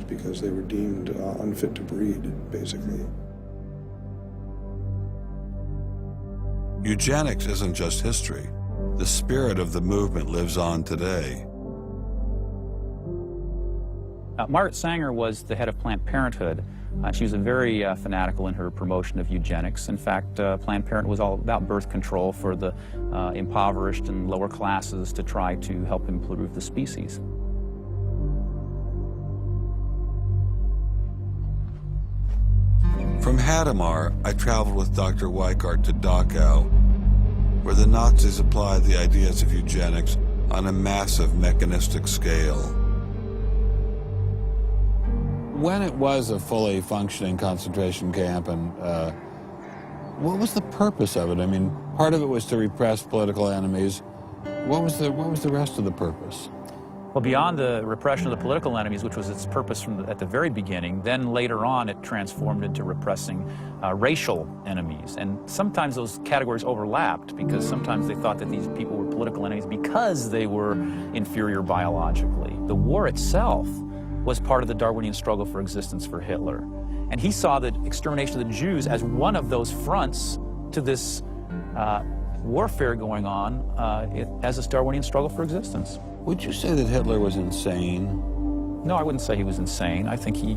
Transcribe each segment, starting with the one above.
killed because they were deemed unfit to breed, basically. Eugenics isn't just history. The spirit of the movement lives on today. Margaret Sanger was the head of Planned Parenthood. She was very fanatical in her promotion of eugenics. In fact, Planned Parenthood was all about birth control for the impoverished and lower classes to try to help improve the species. From Hadamar, I traveled with Dr. Weikart to Dachau, where the Nazis applied the ideas of eugenics on a massive mechanistic scale. When it was a fully functioning concentration camp, and what was the purpose of it? I mean, part of it was to repress political enemies. What was the rest of the purpose? Well, beyond the repression of the political enemies, which was its purpose at the very beginning, then later on it transformed into repressing racial enemies. And sometimes those categories overlapped, because sometimes they thought that these people were political enemies because they were inferior biologically. The war itself was part of the Darwinian struggle for existence for Hitler. And he saw the extermination of the Jews as one of those fronts to this warfare going on as this Darwinian struggle for existence. Would you say that Hitler was insane? No, I wouldn't say he was insane. I think he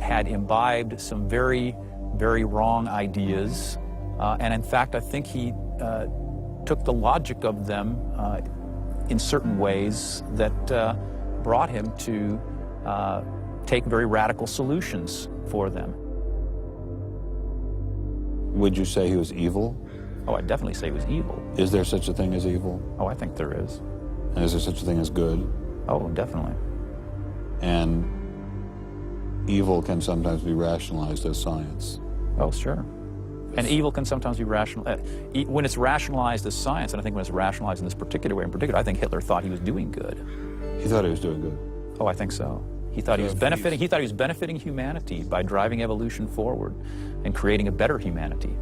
had imbibed some very, very wrong ideas. And in fact, I think he took the logic of them in certain ways that brought him to take very radical solutions for them. Would you say he was evil? Oh, I'd definitely say he was evil. Is there such a thing as evil? Oh, I think there is. And is there such a thing as good? Oh, definitely. And evil can sometimes be rationalized as science. Oh, sure. And evil can sometimes be rational. When it's rationalized as science, and I think when it's rationalized in this particular way in particular, I think Hitler thought he was doing good. He thought he was doing good? Oh, I think so. He thought he was benefiting. He thought he was benefiting humanity by driving evolution forward and creating a better humanity.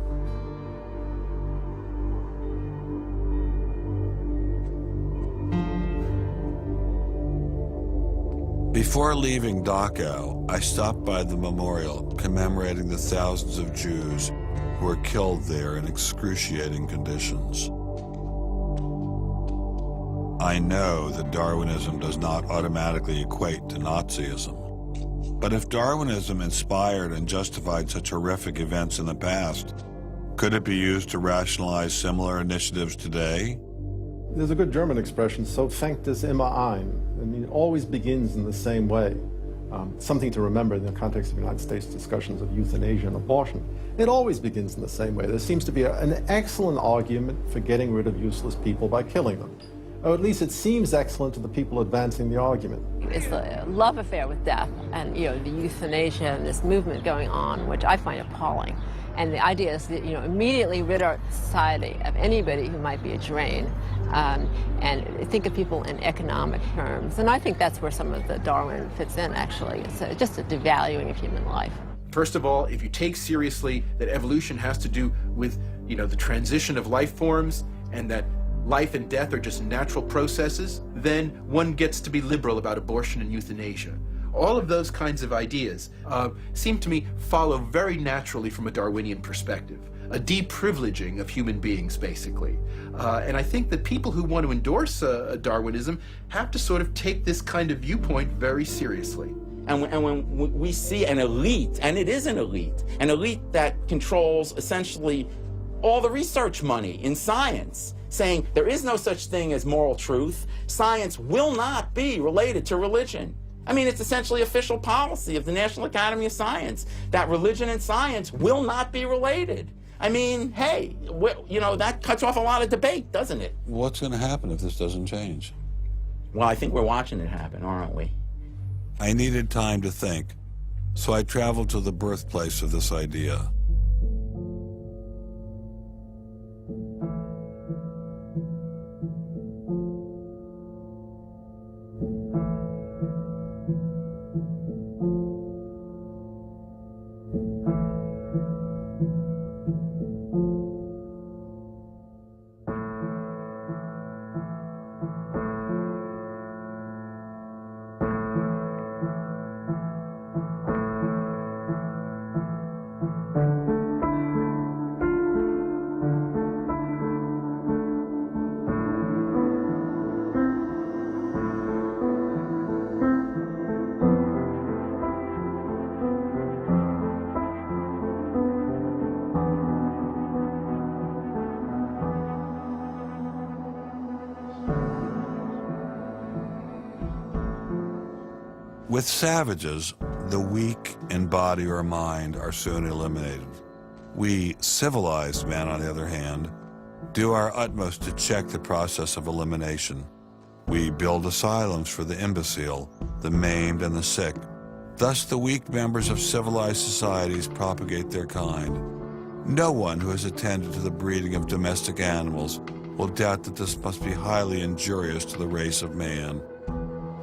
Before leaving Dachau, I stopped by the memorial commemorating the thousands of Jews who were killed there in excruciating conditions. I know that Darwinism does not automatically equate to Nazism. But if Darwinism inspired and justified such horrific events in the past, could it be used to rationalize similar initiatives today? There's a good German expression, so fängt es immer ein. I mean, it always begins in the same way. Something to remember in the context of United States discussions of euthanasia and abortion. It always begins in the same way. There seems to be an excellent argument for getting rid of useless people by killing them. Or at least it seems excellent to the people advancing the argument. It's a love affair with death, and the euthanasia and this movement going on, which I find appalling. And the idea is that immediately rid our society of anybody who might be a drain, and think of people in economic terms. And I think that's where some of the Darwin fits in, actually. It's just a devaluing of human life. First of all, if you take seriously that evolution has to do with the transition of life forms, and that life and death are just natural processes, then one gets to be liberal about abortion and euthanasia. All of those kinds of ideas seem to me follow very naturally from a Darwinian perspective, a deprivileging of human beings, basically. And I think that people who want to endorse Darwinism have to sort of take this kind of viewpoint very seriously. And when we see an elite, and it is an elite that controls essentially all the research money in science, saying there is no such thing as moral truth, science will not be related to religion. I mean, it's essentially official policy of the National Academy of Science that religion and science will not be related. I mean, hey, that cuts off a lot of debate, doesn't it? What's going to happen if this doesn't change? Well, I think we're watching it happen, aren't we? I needed time to think, so I traveled to the birthplace of this idea. With savages, the weak in body or mind are soon eliminated. We civilized men, on the other hand, do our utmost to check the process of elimination. We build asylums for the imbecile, the maimed, and the sick. Thus, the weak members of civilized societies propagate their kind. No one who has attended to the breeding of domestic animals will doubt that this must be highly injurious to the race of man.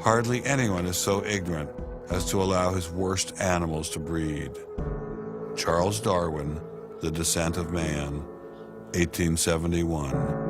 Hardly anyone is so ignorant as to allow his worst animals to breed. Charles Darwin, The Descent of Man, 1871.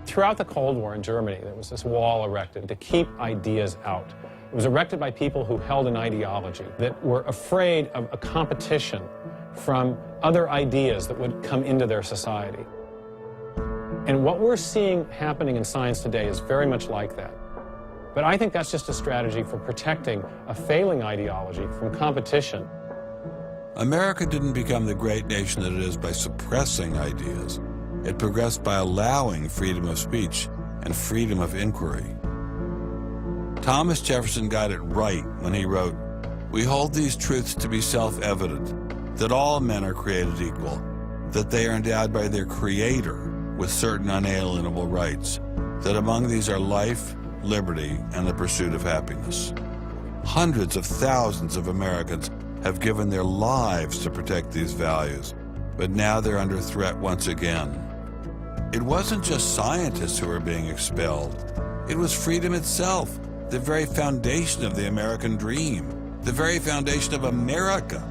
Throughout the Cold War in Germany, there was this wall erected to keep ideas out. It was erected by people who held an ideology, that were afraid of a competition from other ideas that would come into their society. And what we're seeing happening in science today is very much like that. But I think that's just a strategy for protecting a failing ideology from competition. America didn't become the great nation that it is by suppressing ideas. It progressed by allowing freedom of speech and freedom of inquiry. Thomas Jefferson got it right when he wrote, "We hold these truths to be self-evident, that all men are created equal, that they are endowed by their Creator with certain unalienable rights, that among these are life, liberty, and the pursuit of happiness." Hundreds of thousands of Americans have given their lives to protect these values, but now they're under threat once again. It wasn't just scientists who were being expelled. It was freedom itself, the very foundation of the American dream, the very foundation of America.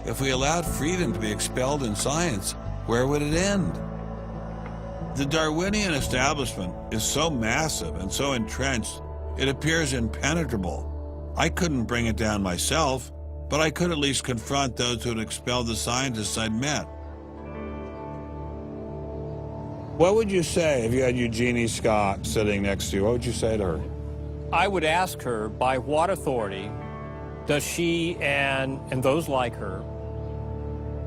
If we allowed freedom to be expelled in science, where would it end? The Darwinian establishment is so massive and so entrenched, it appears impenetrable. I couldn't bring it down myself, but I could at least confront those who had expelled the scientists I'd met. What would you say if you had Eugenie Scott sitting next to you? What would you say to her? I would ask her, by what authority does she and those like her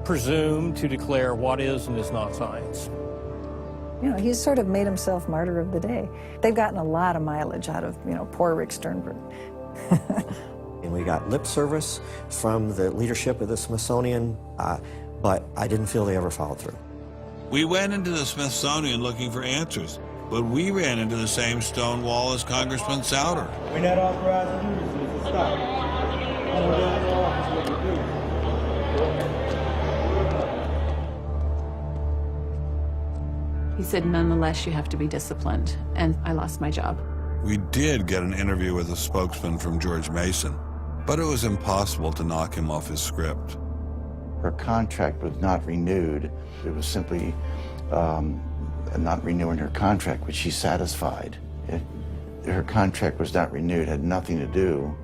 presume to declare what is and is not science? You know, he's sort of made himself martyr of the day. They've gotten a lot of mileage out of, poor Rick Sternberg. And we got lip service from the leadership of the Smithsonian, but I didn't feel they ever followed through. We went into the Smithsonian looking for answers, but we ran into the same stone wall as Congressman Souter. We're not authorized to do this, it's a stop. He said, nonetheless, you have to be disciplined, and I lost my job. We did get an interview with a spokesman from George Mason, but it was impossible to knock him off his script. Her contract was not renewed. It was simply not renewing her contract, which she satisfied. Her contract was not renewed, had nothing to do